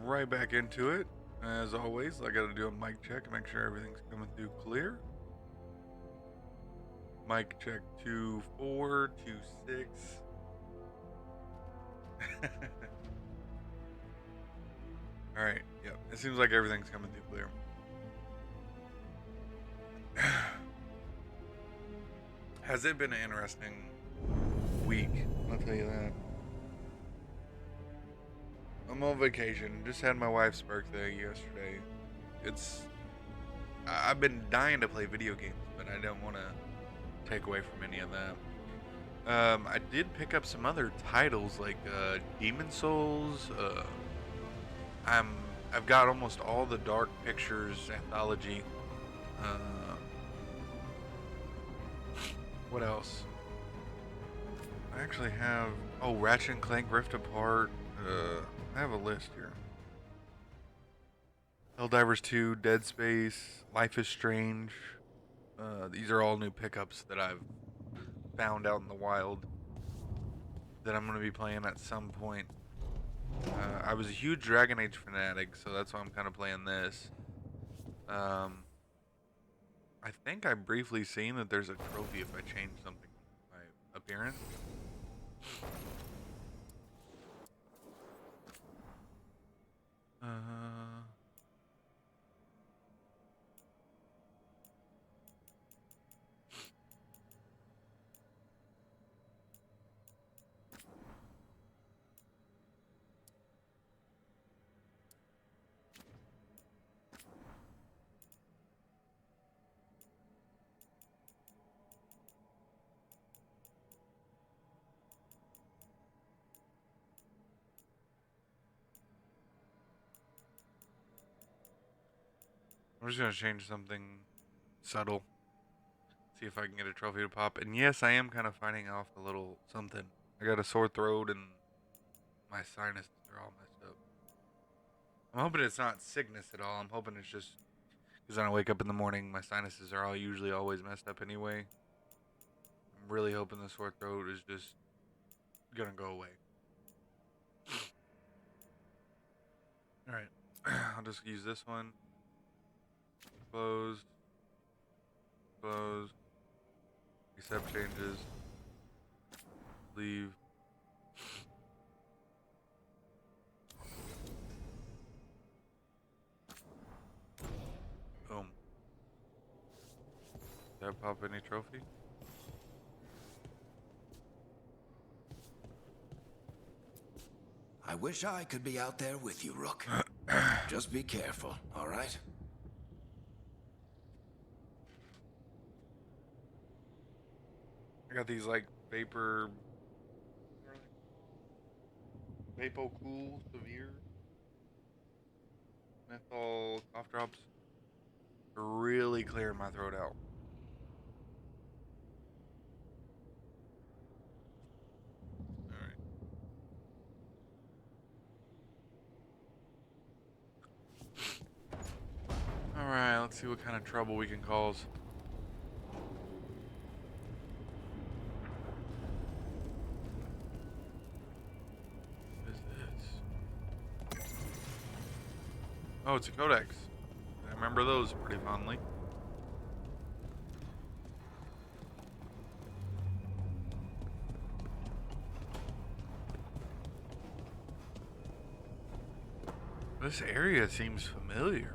right back into it. As always, I gotta do a mic check to make sure everything's coming through clear. Mic check 2-4, 2-6. Alright, yep. It seems like everything's coming through clear. Has it been an interesting week? I'll tell you that. I'm on vacation. Just had my wife's birthday yesterday. I've been dying to play video games, but I don't want to take away from any of that. I did pick up some other titles like Demon Souls. I've got almost all the Dark Pictures anthology. What else? I actually have Ratchet and Clank Rift Apart. I have a list here. Helldivers 2, Dead Space, Life is Strange. These are all new pickups that I've found out in the wild that I'm going to be playing at some point. I was a huge Dragon Age fanatic, so that's why I'm kind of playing this. I think I briefly seen that there's a trophy if I change something in my appearance. I'm just gonna change something subtle. See if I can get a trophy to pop. And yes, I am kind of fighting off a little something. I got a sore throat and my sinuses are all messed up. I'm hoping it's not sickness at all. I'm hoping it's just because when I wake up in the morning, my sinuses are usually always messed up anyway. I'm really hoping the sore throat is just gonna go away. Alright. I'll just use this one. Close. Close. Accept changes. Leave. Boom. Did that pop any trophy? I wish I could be out there with you, Rook. Just be careful, all right? I got these like Vapo Cool Severe menthol cough drops. Really clearing my throat out. Alright, let's see what kind of trouble we can cause. What is this? Oh, it's a codex. I remember those pretty fondly. This area seems familiar.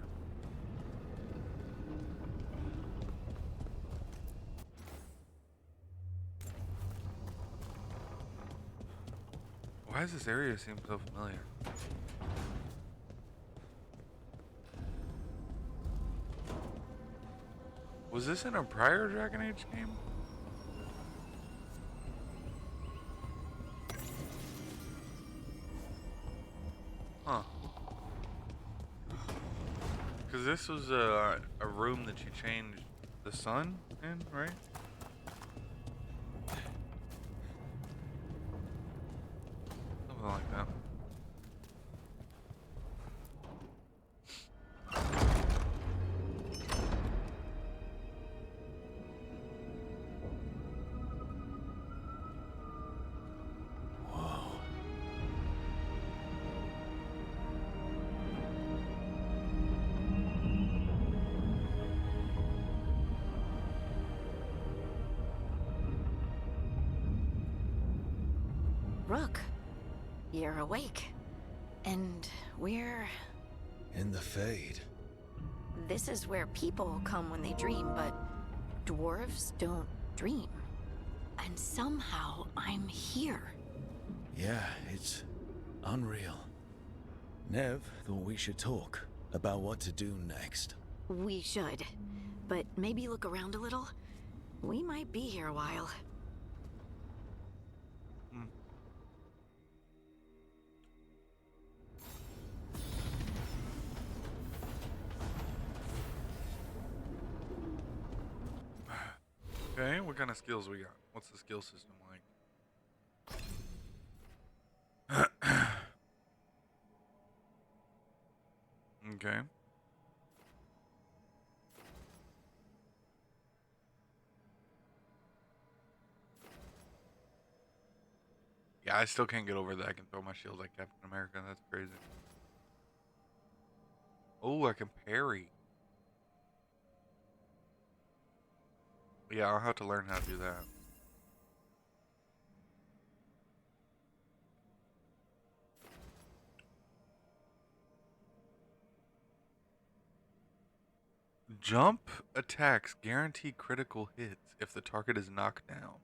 Why does this area seem so familiar? Was this in a prior Dragon Age game? Huh. Because this was a room that you changed the sun in, right? Something like that. Rook, you're awake. And we're... In the Fade. This is where people come when they dream, but dwarves don't dream. And somehow I'm here. Yeah, it's unreal. Nev thought we should talk about what to do next. We should. But maybe look around a little. We might be here a while. Okay, what kind of skills we got? What's the skill system like? Okay. Yeah, I still can't get over that I can throw my shield like Captain America. That's crazy. Oh, I can parry. Yeah, I'll have to learn how to do that. Jump attacks guarantee critical hits if the target is knocked down.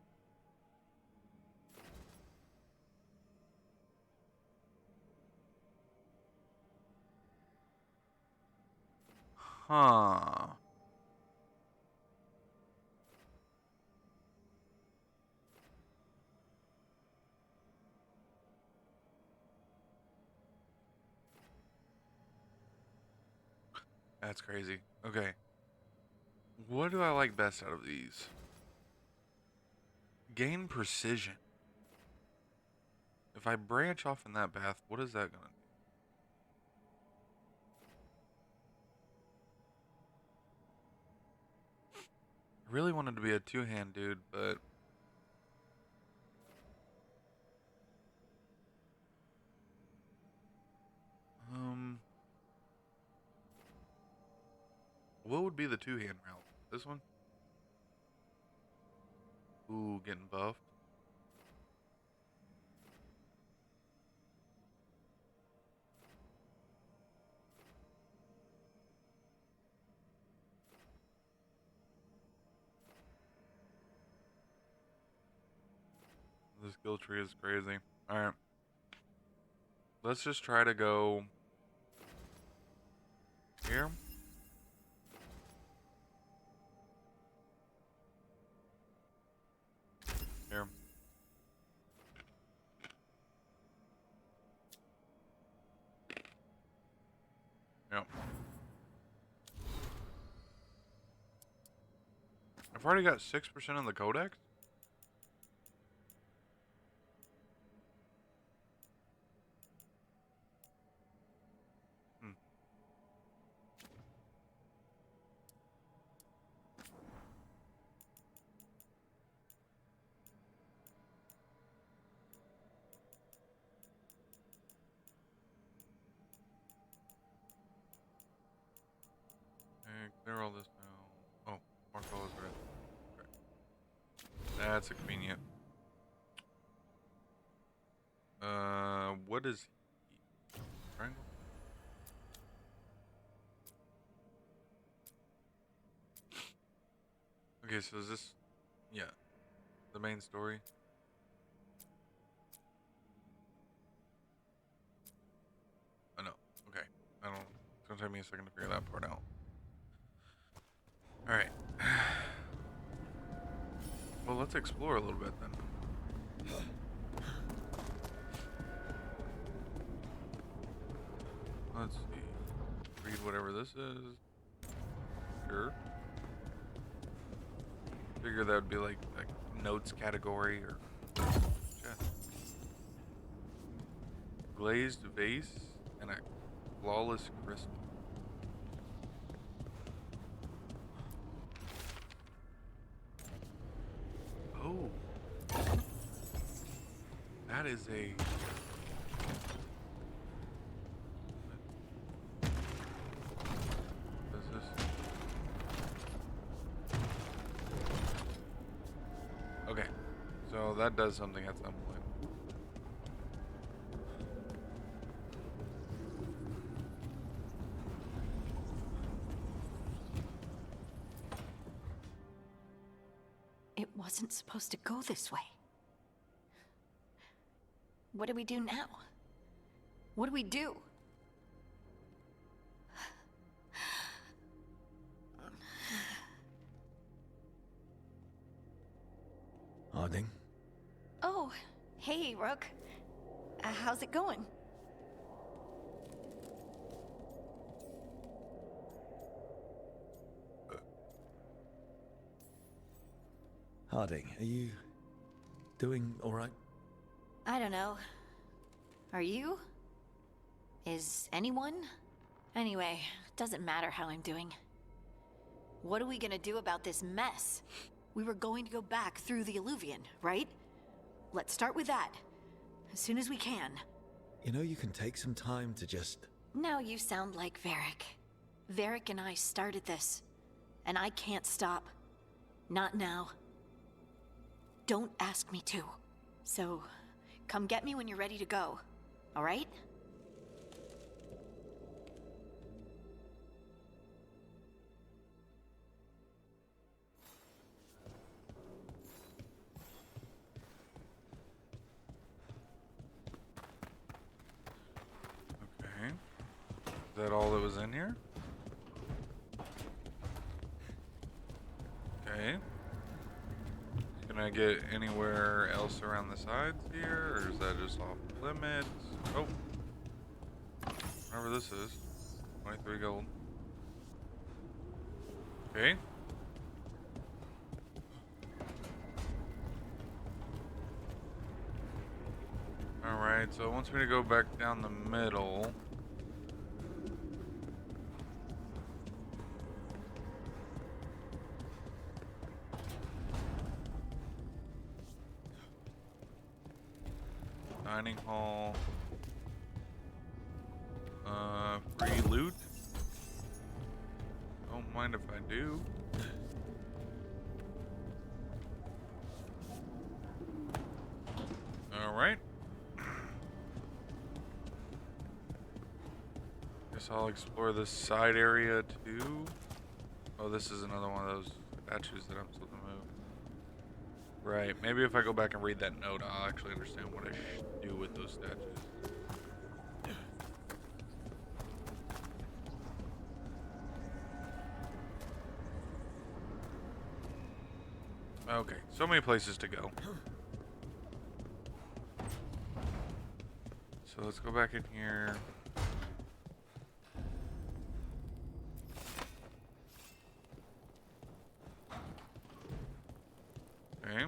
Huh. That's crazy. Okay. What do I like best out of these? Gain precision. If I branch off in that path, what is that gonna do? I really wanted to be a two-hand dude, but what would be the two-hand route? This one? Ooh, getting buffed. The skill tree is crazy. Alright. Let's just try to go here. Here. Yep. I've already got 6% of the codex. Okay, clear all this now. Oh, mark all is red. Okay. That's convenient. What is he? Triangle? Okay, so is this, yeah, the main story? Oh no, okay. It's gonna take me a second to figure that part out. Alright. Well, let's explore a little bit then. Let's see. Read whatever this is. Sure. Figure that would be like notes category or chest. Glazed vase and a flawless crystal. Oh. That is a... What is this? Okay. So that does something at some point. wasn't supposed to go this way. What do we do now? What do we do? Harding? Oh, hey, Rook. How's it going? Harding, are you doing all right? I don't know. Are you? Is anyone? Anyway, doesn't matter how I'm doing. What are we gonna do about this mess? We were going to go back through the Alluvion, right? Let's start with that. As soon as we can. You know, you can take some time to just... Now you sound like Varric. Varric and I started this. And I can't stop. Not now. Don't ask me to. So, come get me when you're ready to go. Alright? Okay. Is that all that was in here? Okay. Can I get anywhere else around the sides here, or is that just off limits? Oh. Whatever this is. 23 gold. Okay. Alright, so it wants me to go back down the middle. Dining hall. Free loot. Don't mind if I do. Alright. Guess I'll explore this side area too. Oh, this is another one of those statues that I'm supposed to move. Right, maybe if I go back and read that note, I'll actually understand what I should do with those statues. Okay, so many places to go. So let's go back in here. Okay.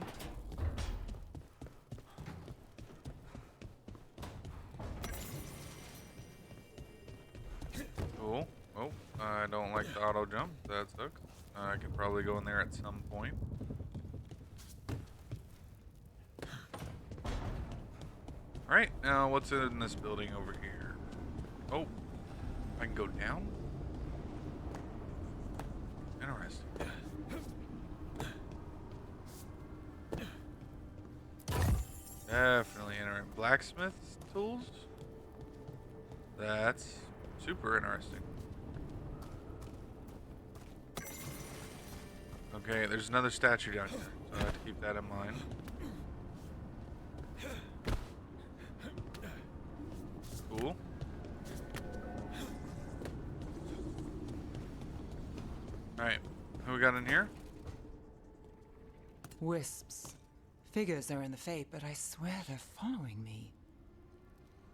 Cool. Oh, I don't like the auto jump. That sucks. I can probably go in there at some point. Alright, now what's in this building over here? Oh, I can go down? Interesting. Definitely interesting. Blacksmith's tools? That's super interesting. Okay, there's another statue down here, so I have to keep that in mind. Cool. Alright, who we got in here? Wisps. Figures are in the fate, but I swear they're following me.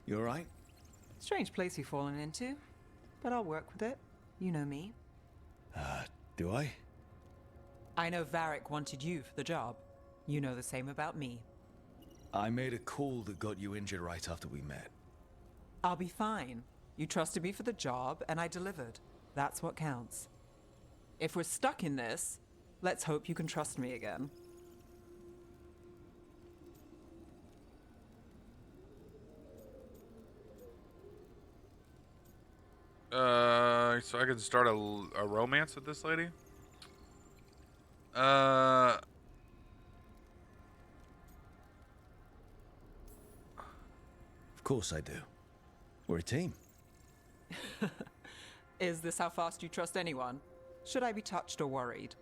You alright? Strange place you've fallen into, but I'll work with it. You know me. Do I? I know Varric wanted you for the job. You know the same about me. I made a call that got you injured right after we met. I'll be fine. You trusted me for the job, and I delivered. That's what counts. If we're stuck in this, let's hope you can trust me again. So I can start a romance with this lady? Of course I do. We're a team. Is this how fast you trust anyone? Should I be touched or worried?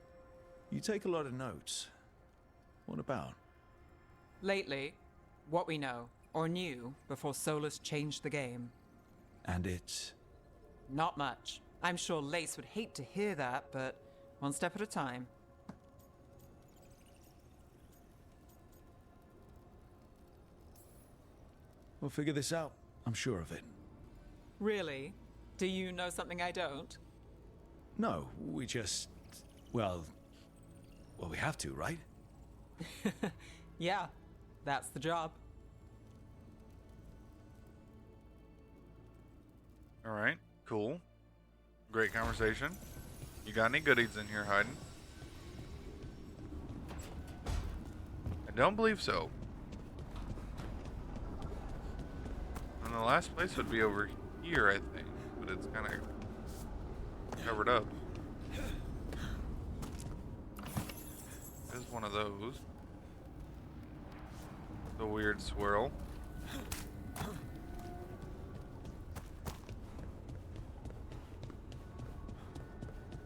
You take a lot of notes. What about? Lately, what we know, or knew, before Solus changed the game. And it's... Not much. I'm sure Lace would hate to hear that, but one step at a time. We'll figure this out. I'm sure of it. Really? Do you know something I don't? No, we just... Well, we have to, right? Yeah, that's the job. Alright, cool. Great conversation. You got any goodies in here hiding? I don't believe so. And the last place would be over here, I think. But it's kind of covered up. There's one of those. The weird swirl.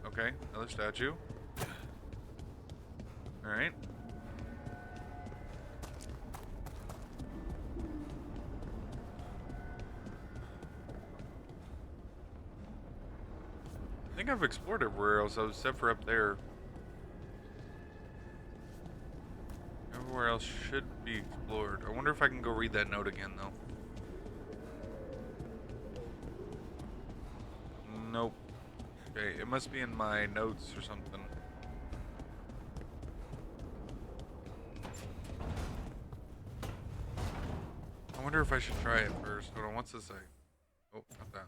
Okay, another statue. Alright. I think I've explored everywhere else except for up there. Everywhere else should be explored. I wonder if I can go read that note again, though. Nope. Okay, it must be in my notes or something. I wonder if I should try it first. Hold on, what's this say? Oh, not that.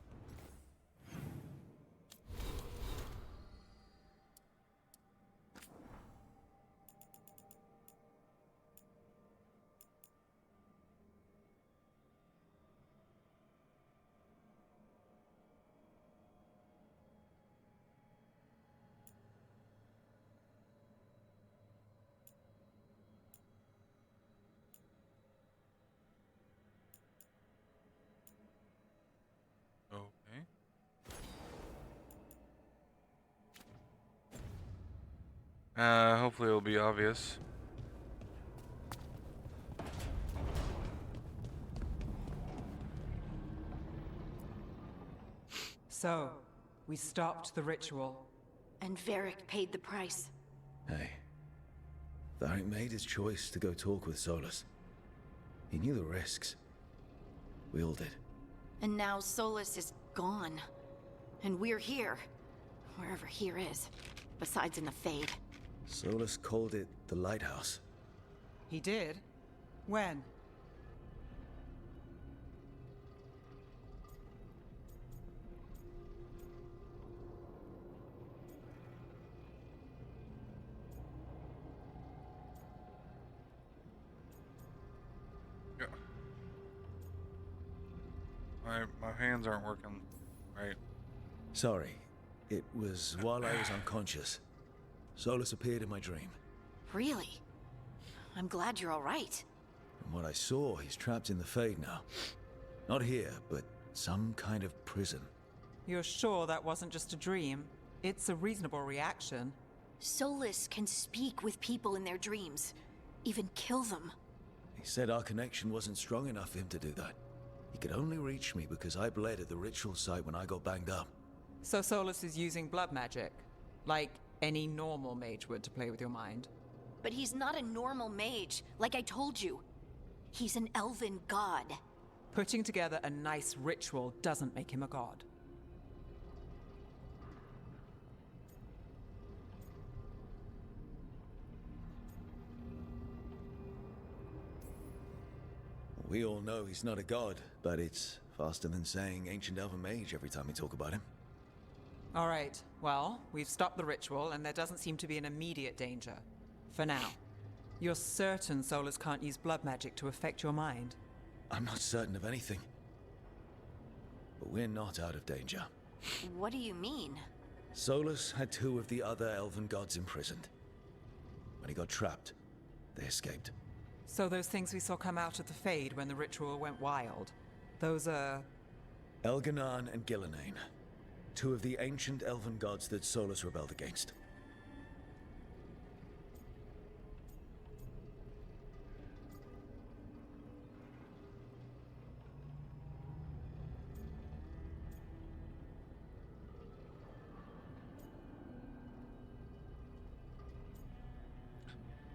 Okay. Hopefully it'll be obvious. So, we stopped the ritual. And Varric paid the price. Hey. Varric made his choice to go talk with Solus. He knew the risks. We all did. And now Solus is gone. And we're here. Wherever here is. Besides in the Fade. Solus called it the Lighthouse. He did? When? Yeah. My hands aren't working right. Sorry. It was while I was unconscious. Solus appeared in my dream. Really? I'm glad you're alright. From what I saw, he's trapped in the Fade now. Not here, but some kind of prison. You're sure that wasn't just a dream? It's a reasonable reaction. Solus can speak with people in their dreams. Even kill them. He said our connection wasn't strong enough for him to do that. He could only reach me because I bled at the ritual site when I got banged up. So Solus is using blood magic? Like any normal mage would to play with your mind? But he's not a normal mage, like I told you. He's an elven god. Putting together a nice ritual doesn't make him a god. We all know he's not a god, but it's faster than saying ancient elven mage every time we talk about him. All right, well, we've stopped the ritual and there doesn't seem to be an immediate danger. For now. You're certain Solus can't use blood magic to affect your mind? I'm not certain of anything. But we're not out of danger. What do you mean? Solus had two of the other elven gods imprisoned. When he got trapped, they escaped. So those things we saw come out of the Fade when the ritual went wild, those are... Elganan and Gillenane. Two of the ancient elven gods that Solus rebelled against.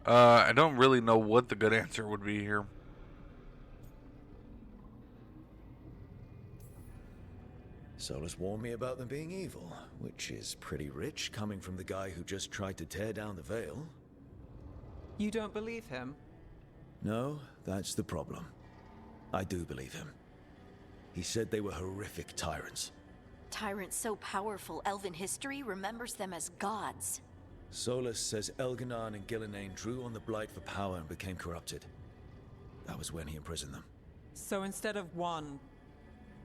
I don't really know what the good answer would be here. Solus warned me about them being evil, which is pretty rich coming from the guy who just tried to tear down the veil. You don't believe him? No, that's the problem. I do believe him. He said they were horrific tyrants. Tyrants so powerful, elven history remembers them as gods. Solus says Elganon and Gillenane drew on the Blight for power and became corrupted. That was when he imprisoned them. So instead of one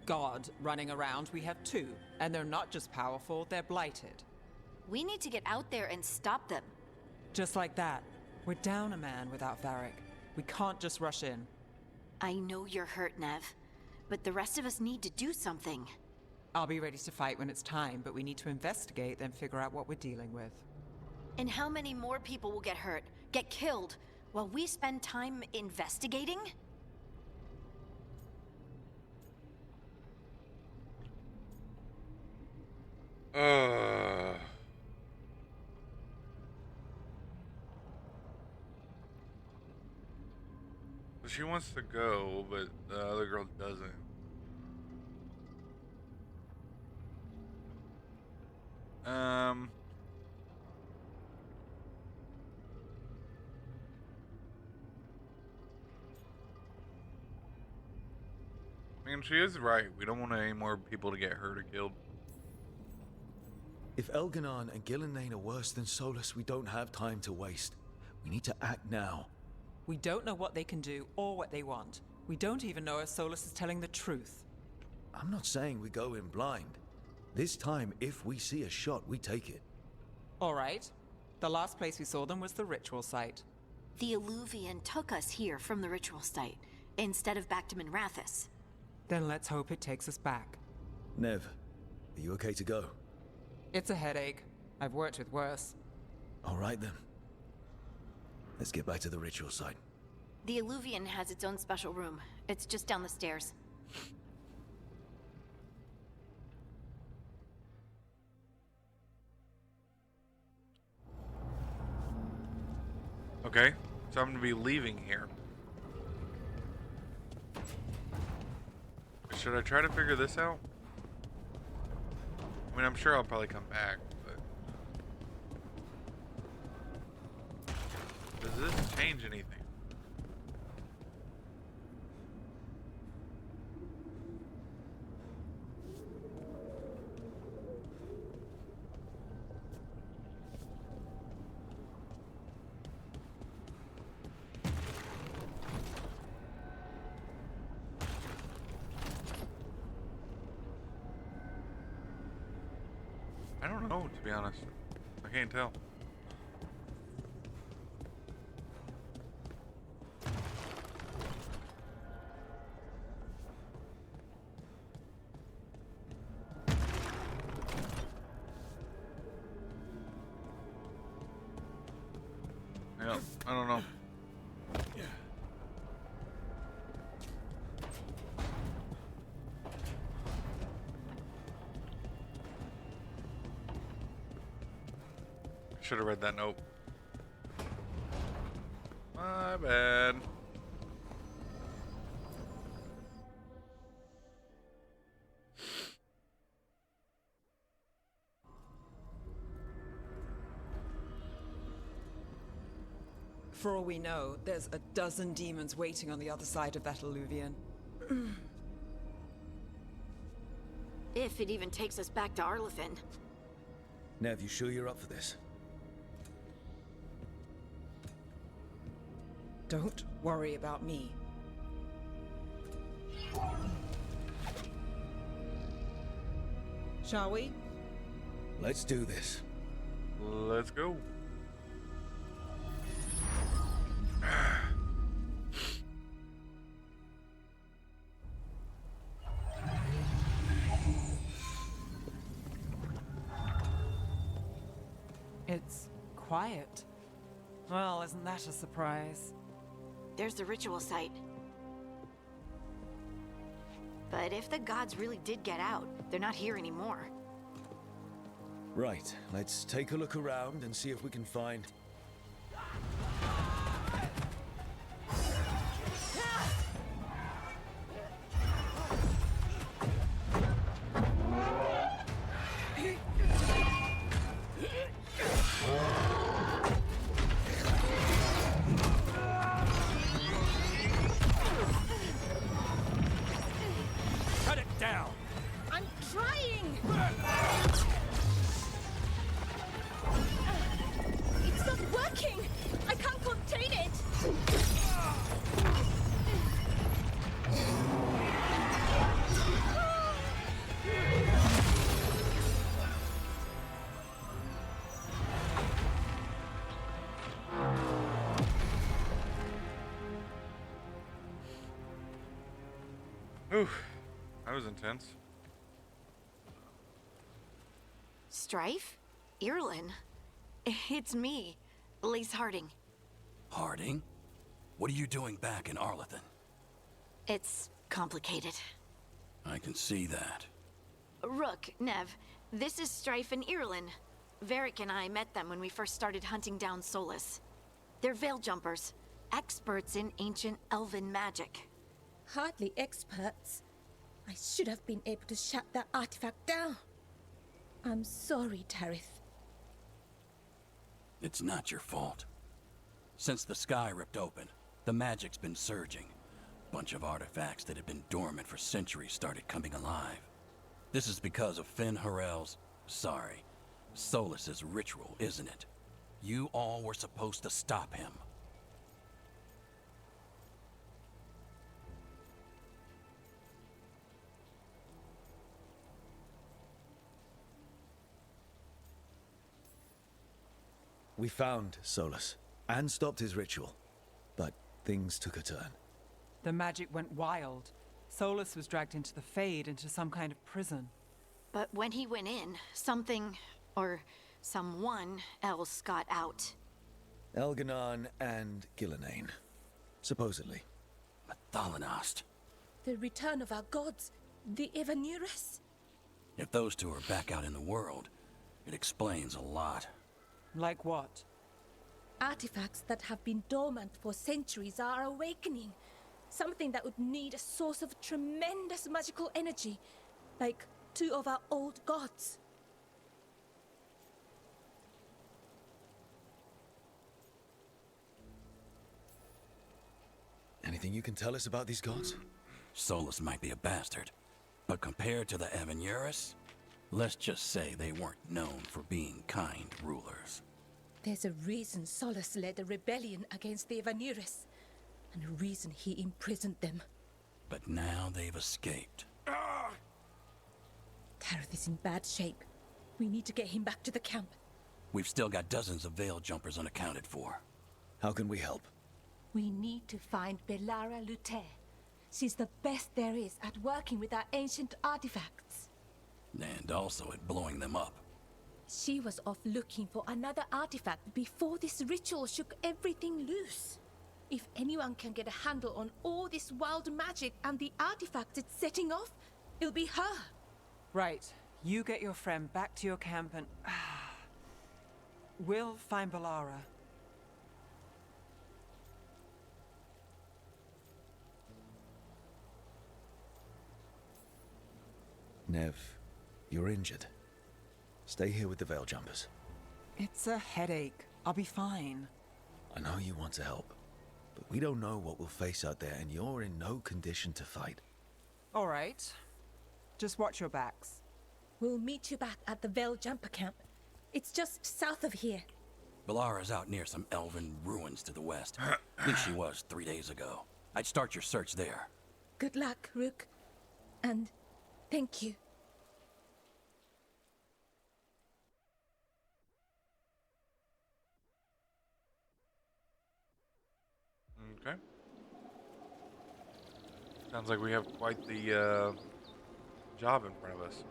god running around, we have two. And they're not just powerful, they're blighted. We need to get out there and stop them. Just like that. We're down a man without Varric. We can't just rush in. I know you're hurt, Nev, but the rest of us need to do something. I'll be ready to fight when it's time, but we need to investigate, then figure out what we're dealing with. And how many more people will get hurt, get killed, while we spend time investigating? She wants to go, but the other girl doesn't. I mean, she is right. We don't want any more people to get hurt or killed. If Elganon and Gillenane are worse than Solus, we don't have time to waste. We need to act now. We don't know what they can do or what they want. We don't even know if Solus is telling the truth. I'm not saying we go in blind. This time, if we see a shot, we take it. All right. The last place we saw them was the ritual site. The Illuvian took us here from the ritual site, instead of back to Minrathous. Then let's hope it takes us back. Nev, are you okay to go? It's a headache. I've worked with worse. All right then. Let's get back to the ritual site. The Illuvian has its own special room. It's just down the stairs. Okay, so I'm gonna be leaving here. Should I try to figure this out? I mean, I'm sure I'll probably come back, but... Does this change anything? I don't know, to be honest. I can't tell. Yeah, I don't know. Should have read that note. My bad. For all we know, there's a dozen demons waiting on the other side of that Illuvian. If it even takes us back to Arlefin. Nev, you sure you're up for this? Don't worry about me. Shall we? Let's do this. Let's go. It's quiet. Well, isn't that a surprise? There's the ritual site. But if the gods really did get out, they're not here anymore. Right, let's take a look around and see if we can find... Whew. That was intense. Strife? Irlin? It's me, Lace Harding. Harding? What are you doing back in Arlington? It's complicated. I can see that. Rook, Nev, this is Strife and Irlin. Varric and I met them when we first started hunting down Solus. They're veil jumpers, experts in ancient elven magic. Hardly experts. I should have been able to shut that artifact down. I'm sorry, Tarith. It's not your fault. Since the sky ripped open, the magic's been surging. Bunch of artifacts that had been dormant for centuries started coming alive. This is because of Finn Harel's... sorry, Solus's ritual, isn't it? You all were supposed to stop him. We found Solus and stopped his ritual, but things took a turn. The magic went wild. Solus was dragged into the Fade, into some kind of prison. But when he went in, something, or someone else got out. Elganon and Gillenane, supposedly. Thalanost. The return of our gods, the Evanurus. If those two are back out in the world, it explains a lot. Like what? Artifacts that have been dormant for centuries are awakening. Something that would need a source of tremendous magical energy, like two of our old gods. Anything you can tell us about these gods? Solus might be a bastard, but compared to the Evanurus, let's just say they weren't known for being kind rulers. There's a reason Solus led a rebellion against the Evanurus, and a reason he imprisoned them. But now they've escaped. Tarith is in bad shape. We need to get him back to the camp. We've still got dozens of veil jumpers unaccounted for. How can we help? We need to find Belara Luther. She's the best there is at working with our ancient artifacts. And also at blowing them up. She was off looking for another artifact before this ritual shook everything loose. If anyone can get a handle on all this wild magic and the artifacts it's setting off, it'll be her. Right. You get your friend back to your camp and... we'll find Belara. Nev, you're injured. Stay here with the veil jumpers. It's a headache. I'll be fine. I know you want to help, but we don't know what we'll face out there, and you're in no condition to fight. All right. Just watch your backs. We'll meet you back at the Veil Jumper camp. It's just south of here. Belara's out near some elven ruins to the west. At least she was 3 days ago. I'd start your search there. Good luck, Rook. And thank you. Okay. Sounds like we have quite the job in front of us.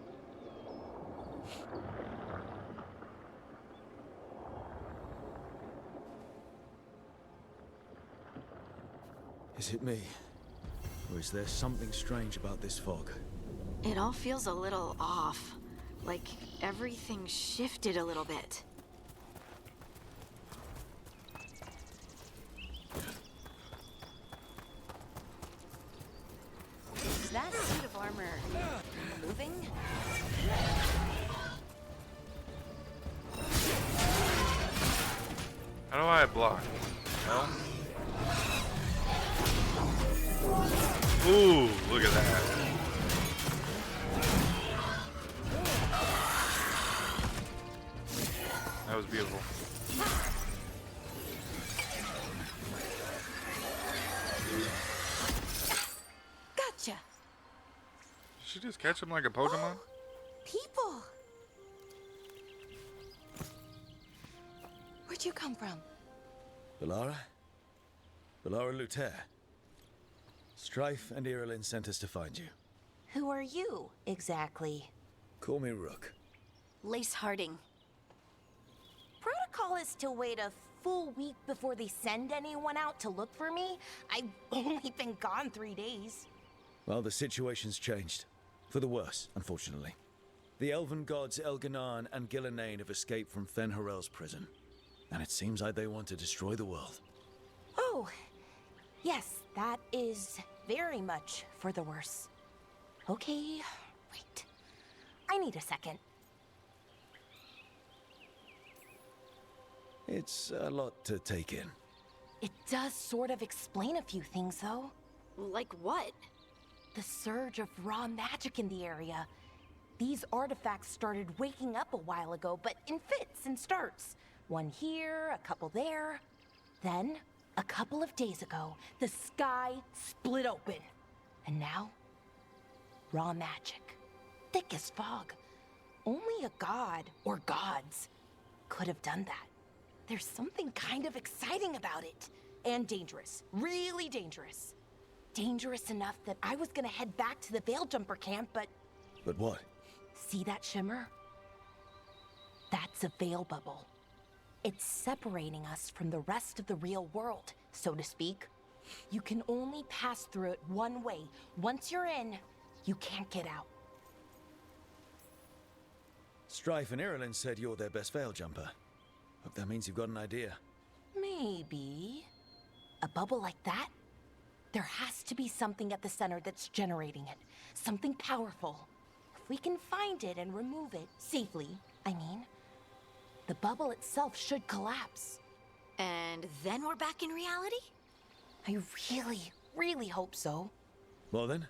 Is it me? Or is there something strange about this fog? It all feels a little off. Like everything shifted a little bit. Is that suit of armor moving? How do I block? No? Ooh, look at that. That was beautiful. Gotcha. Did she just catch him like a Pokemon? People. Where'd you come from? Belara? Belara Luther. Strife and Irulan sent us to find you. Who are you, exactly? Call me Rook. Lace Harding. Protocol is to wait a full week before they send anyone out to look for me. I've only been gone 3 days. Well, the situation's changed. For the worse, unfortunately. The elven gods Elganan and Gillenane have escaped from Fen'Harel's prison. And it seems like they want to destroy the world. Oh, yes, that is very much for the worse. Okay, wait. I need a second. It's a lot to take in. It does sort of explain a few things, though. Like what? The surge of raw magic in the area. These artifacts started waking up a while ago, but in fits and starts. One here, a couple there. Then, a couple of days ago, the sky split open. And now, raw magic. Thick as fog. Only a god, or gods, could have done that. There's something kind of exciting about it. And dangerous. Really dangerous. Dangerous enough that I was gonna head back to the Veil-Jumper camp, but... But what? See that shimmer? That's a veil bubble. It's separating us from the rest of the real world, so to speak. You can only pass through it one way. Once you're in, you can't get out. Strife and Irilyn said you're their best veil jumper. Hope that means you've got an idea. Maybe. A bubble like that? There has to be something at the center that's generating it. Something powerful. If we can find it and remove it, safely, I mean, the bubble itself should collapse. And then we're back in reality? I really, really hope so. Well then,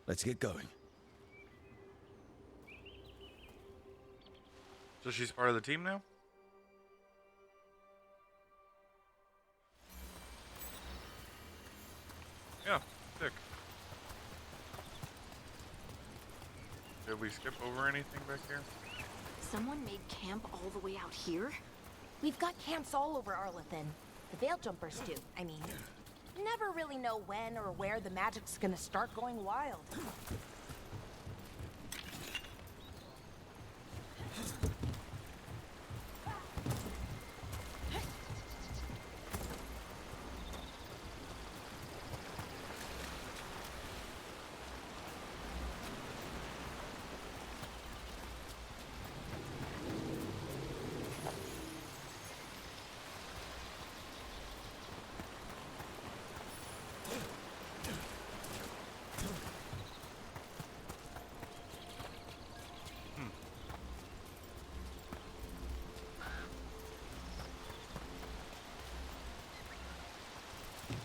let's get going. So she's part of the team now? Yeah, sick. Did we skip over anything back here? Someone made camp all the way out here? We've got camps all over Arlathan. The Veil Jumpers do, I mean. Never really know when or where the magic's gonna start going wild.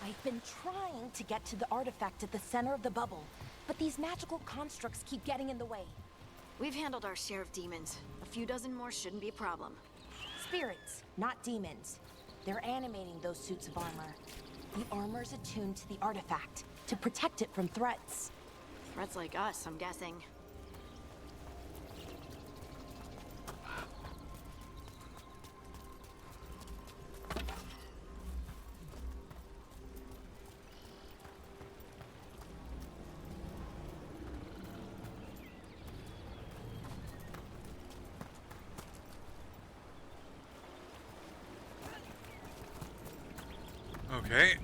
I've been trying to get to the artifact at the center of the bubble, but these magical constructs keep getting in the way. We've handled our share of demons. A few dozen more shouldn't be a problem. Spirits, not demons. They're animating those suits of armor. The armor's attuned to the artifact to protect it from threats. Threats like us, I'm guessing. Okay.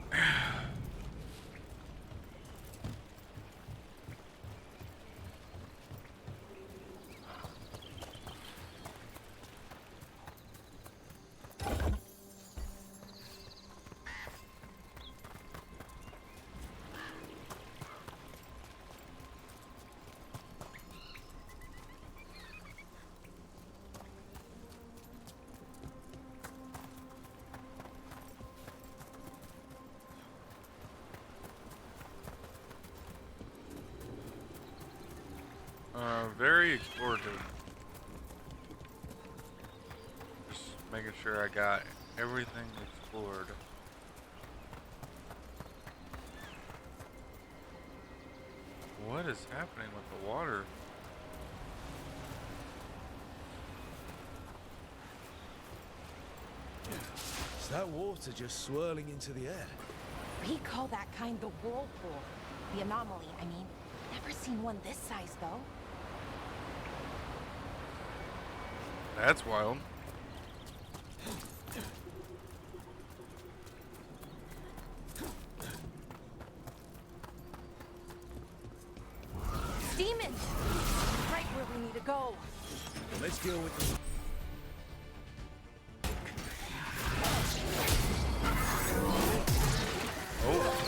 Very explorative. Just making sure I got everything explored. What is happening with the water? Is that water just swirling into the air? We call that kind the whirlpool. The anomaly, I mean. Never seen one this size, though. That's wild. Demons! Right where we need to go. Let's deal with this. Oh.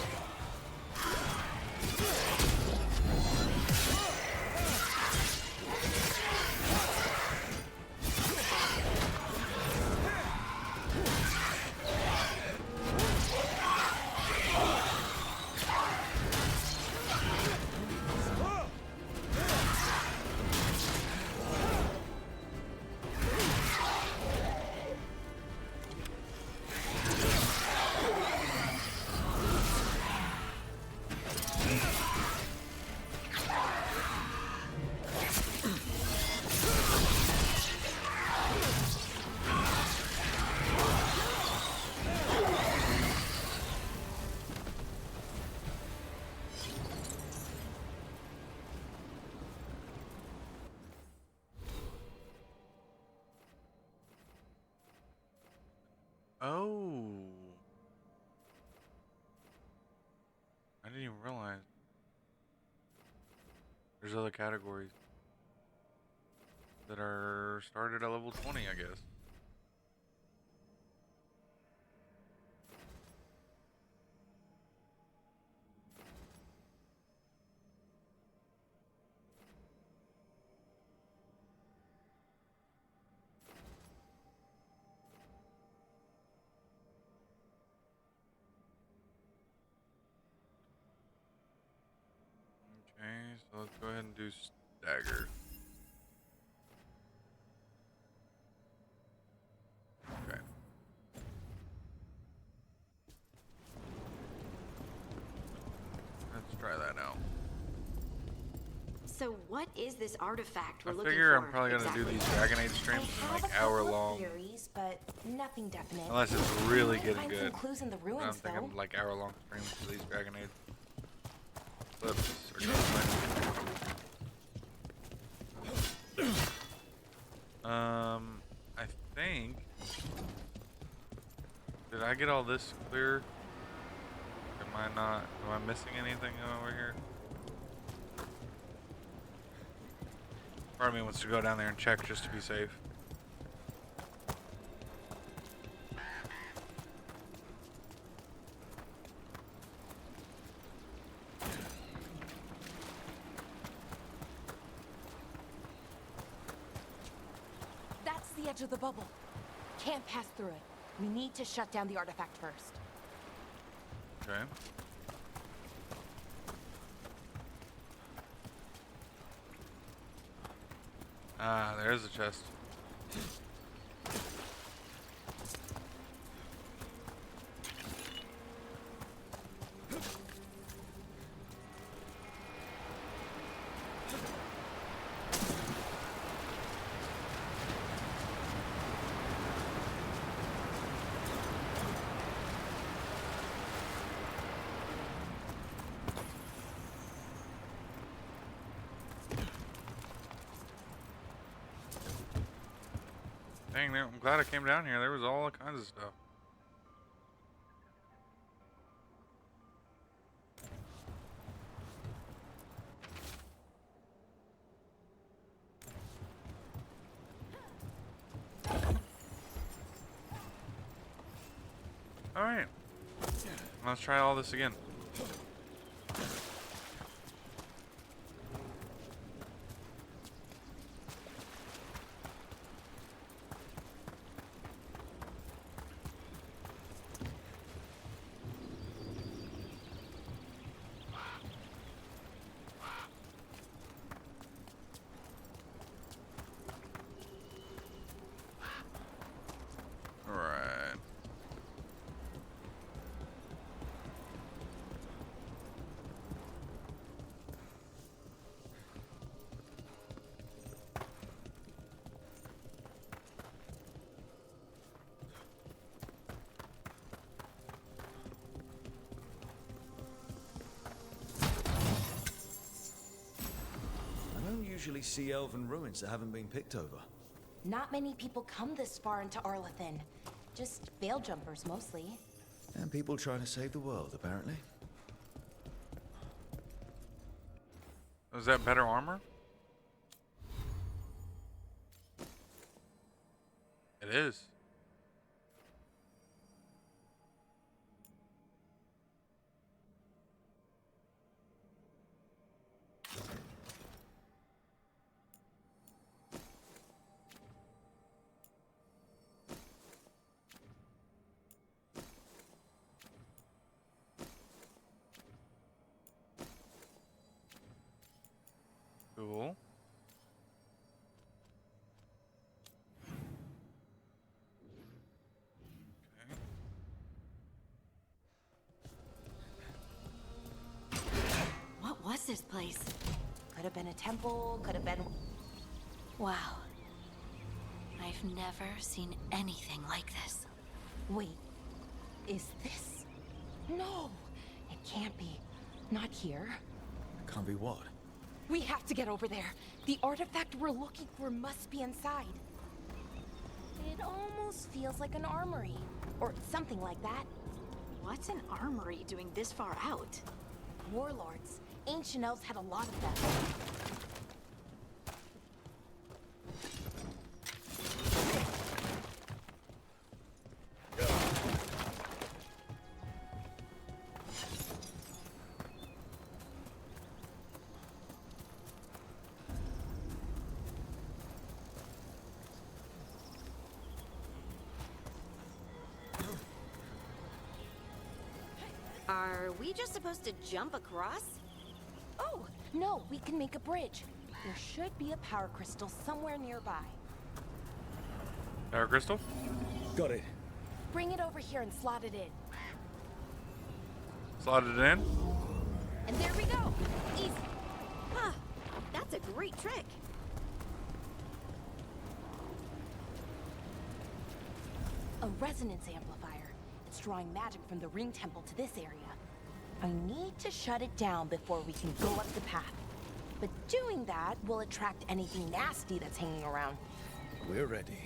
Oh. I didn't even realize. There's other categories that are started at level 20, I guess. Okay, so let's go ahead and do stagger. Okay. Let's try that out. So what is this artifact we're I looking figure for? I'm probably gonna do these Dragon Age streams in I have like a couple hour of long. theories, but nothing definite. Unless it's really Might getting find good. some clues in the But I'm ruins, thinking though. like hour long streams for these Dragon Age clips or gameplay. I think. Did I get all this clear? Am I not? Am I missing anything over here? Part of me wants to go down there and check just to be safe. That's the edge of the bubble. Can't pass through it. We need to shut down the artifact first. Okay. Ah, there's a chest. Dang, I'm glad I came down here. There was all kinds of stuff. Alright. Let's try all this again. Alright. usually see elven ruins that haven't been picked over. Not many people come this far into Arlathan. Just veil jumpers, mostly. And people trying to save the world, apparently. Is that better armor? It is. Cool. What was this place? Could have been a temple, could have been... Wow. I've never seen anything like this. Wait, is this? No, it can't be. Not here. Can't be what? We have to get over there. The artifact we're looking for must be inside. It almost feels like an armory, or something like that. What's an armory doing this far out? Warlords. Ancient elves had a lot of them. Are we just supposed to jump across? Oh, no, we can make a bridge. There should be a power crystal somewhere nearby. Power crystal? Got it. Bring it over here and slot it in. Slot it in. And there we go. Easy. Huh. That's a great trick. A resonance amplifier. It's drawing magic from the ring temple to this area. I need to shut it down before we can go up the path. But doing that will attract anything nasty that's hanging around. We're ready.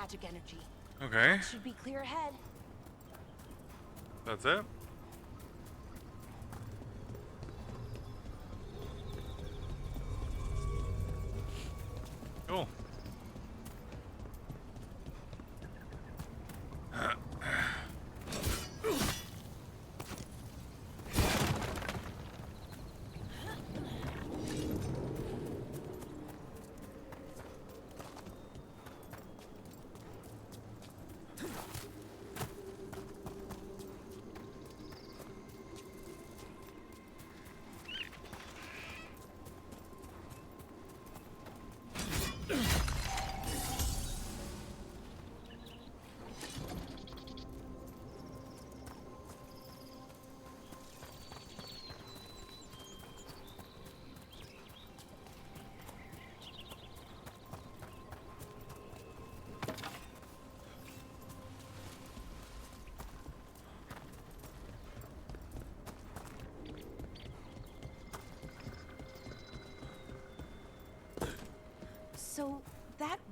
magic energy. Okay. Should be clear ahead. That's it? Cool.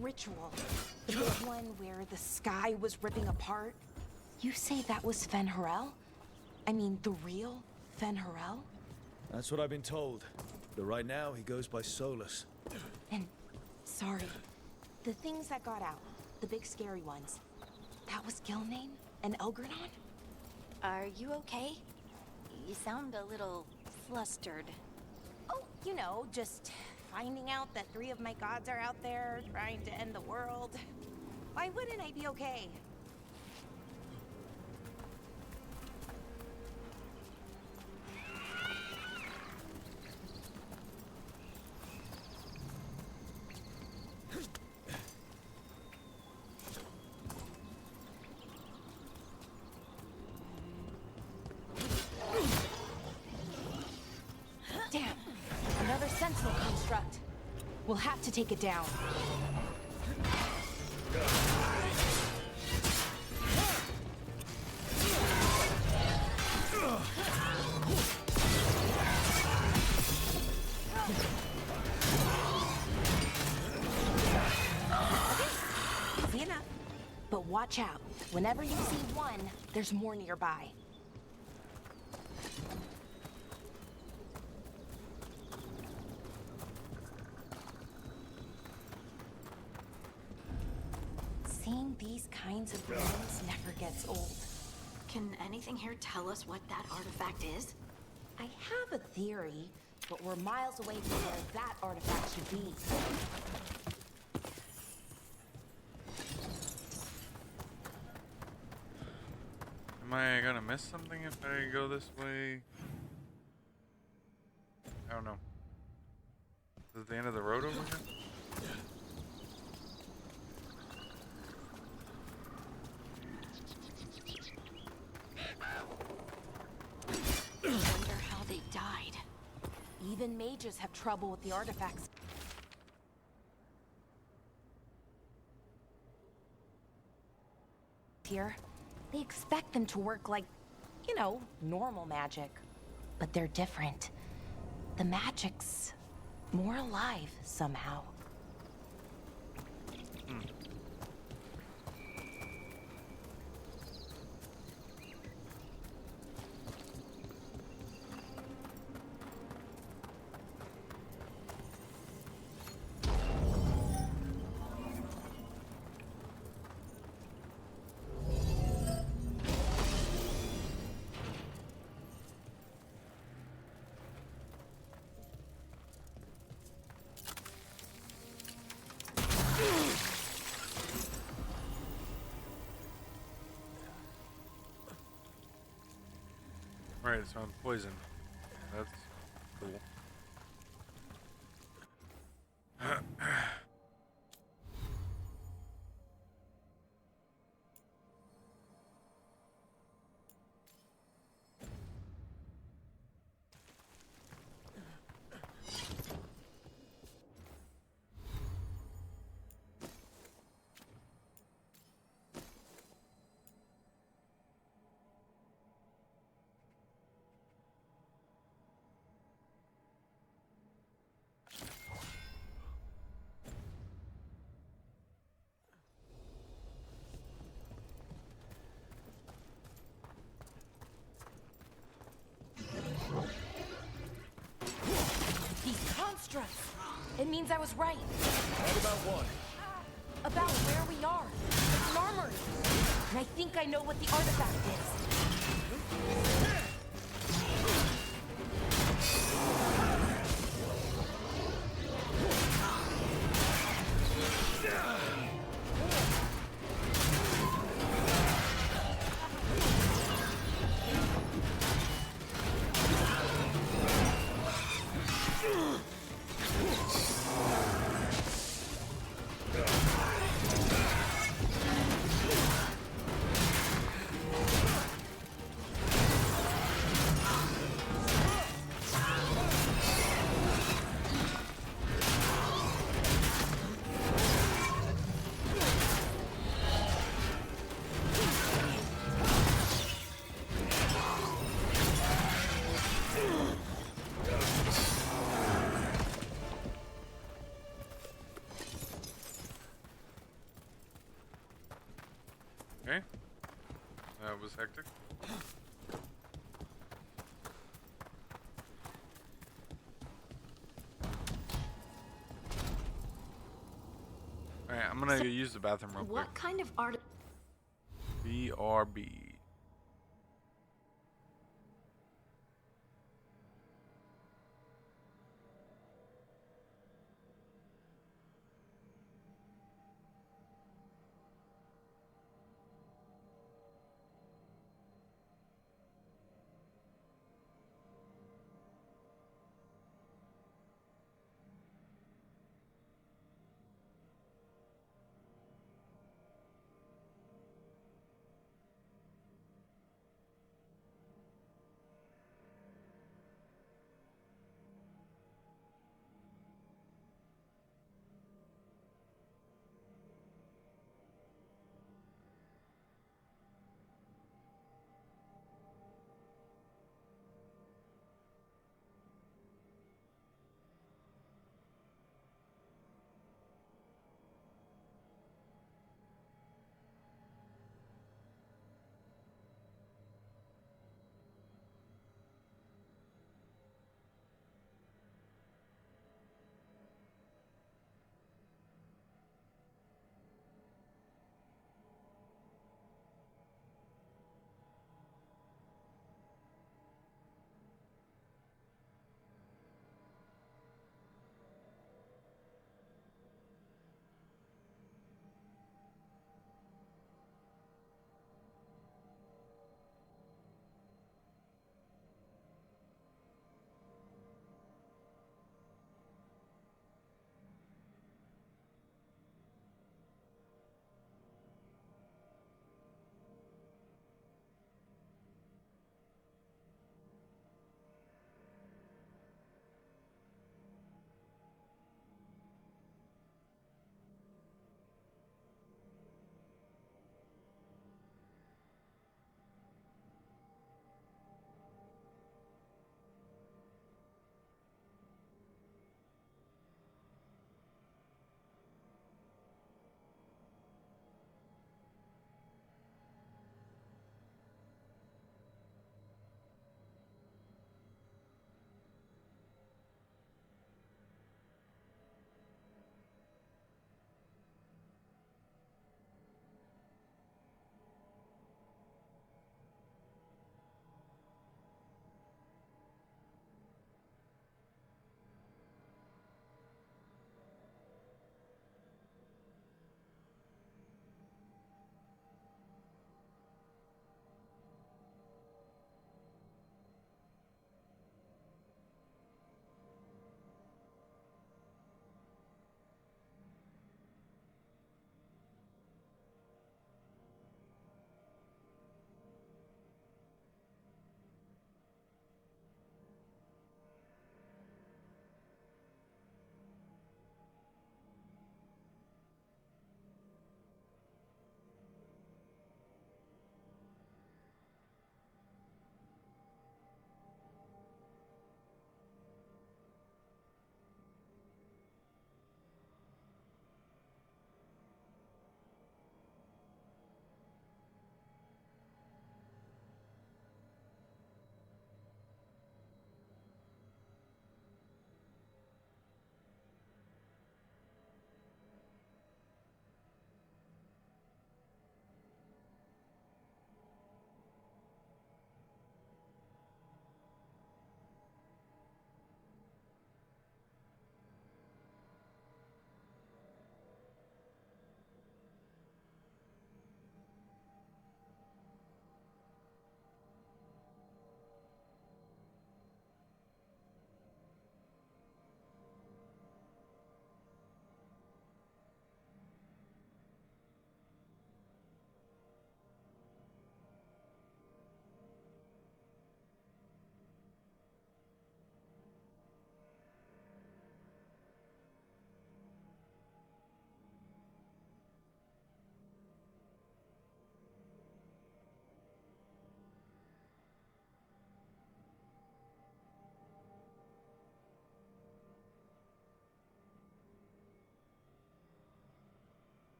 ritual. The big one where the sky was ripping apart. You say that was Fen Harel? I mean, the real Fen Harel? That's what I've been told. But right now, he goes by Solus. And, sorry, the things that got out, the big scary ones, that was Gilnane and Elgranon? Are you okay? You sound a little flustered. Oh, you know, just finding out that 3 of my gods are out there trying to end the world. Why wouldn't I be okay? Damn, another sentinel construct. We'll have to take it down. Easy enough. But watch out. Whenever you see one, there's more nearby. Seeing these kinds of ruins never gets old. Can anything here tell us what that artifact is? I have a theory, but we're miles away from where that artifact should be. Am I gonna miss something if I go this way? I don't know. Is it the end of the road over here? I wonder how they died. Even mages have trouble with the artifacts. Here, they expect them to work like, you know, normal magic. But they're different. The magic's more alive somehow. Right, so I'm poisoned. That's cool. These constructs! It means I was right. Right about what? About where we are. It's an armory. And I think I know what the artifact is. was hectic. Alright, I'm gonna use the bathroom real quick. What kind of art? BRB.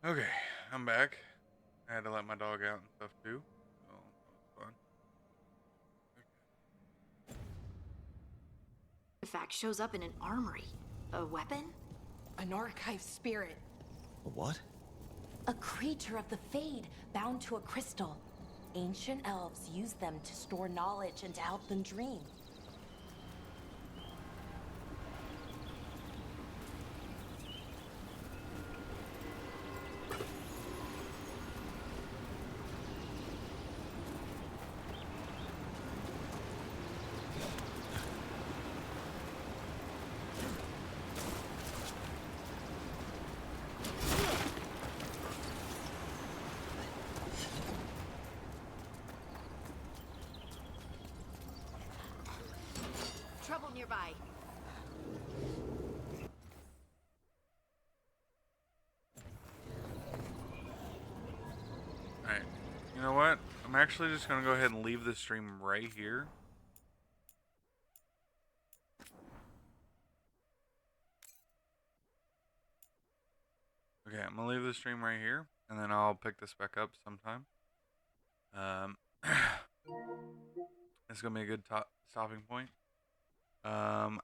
Okay, I'm back. I had to let my dog out and stuff too. So that was fun. Artifact shows up in an armory. A weapon? An archive spirit. A what? A creature of the Fade bound to a crystal. Ancient elves use them to store knowledge and to help them dream. Trouble nearby. Alright. You know what? I'm actually just going to go ahead and leave this stream right here. Okay, I'm going to leave the stream right here. And then I'll pick this back up sometime. It's going to be a good stopping point.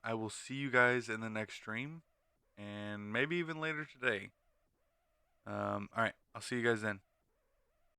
I will see you guys in the next stream. And maybe even later today. Alright, I'll see you guys then.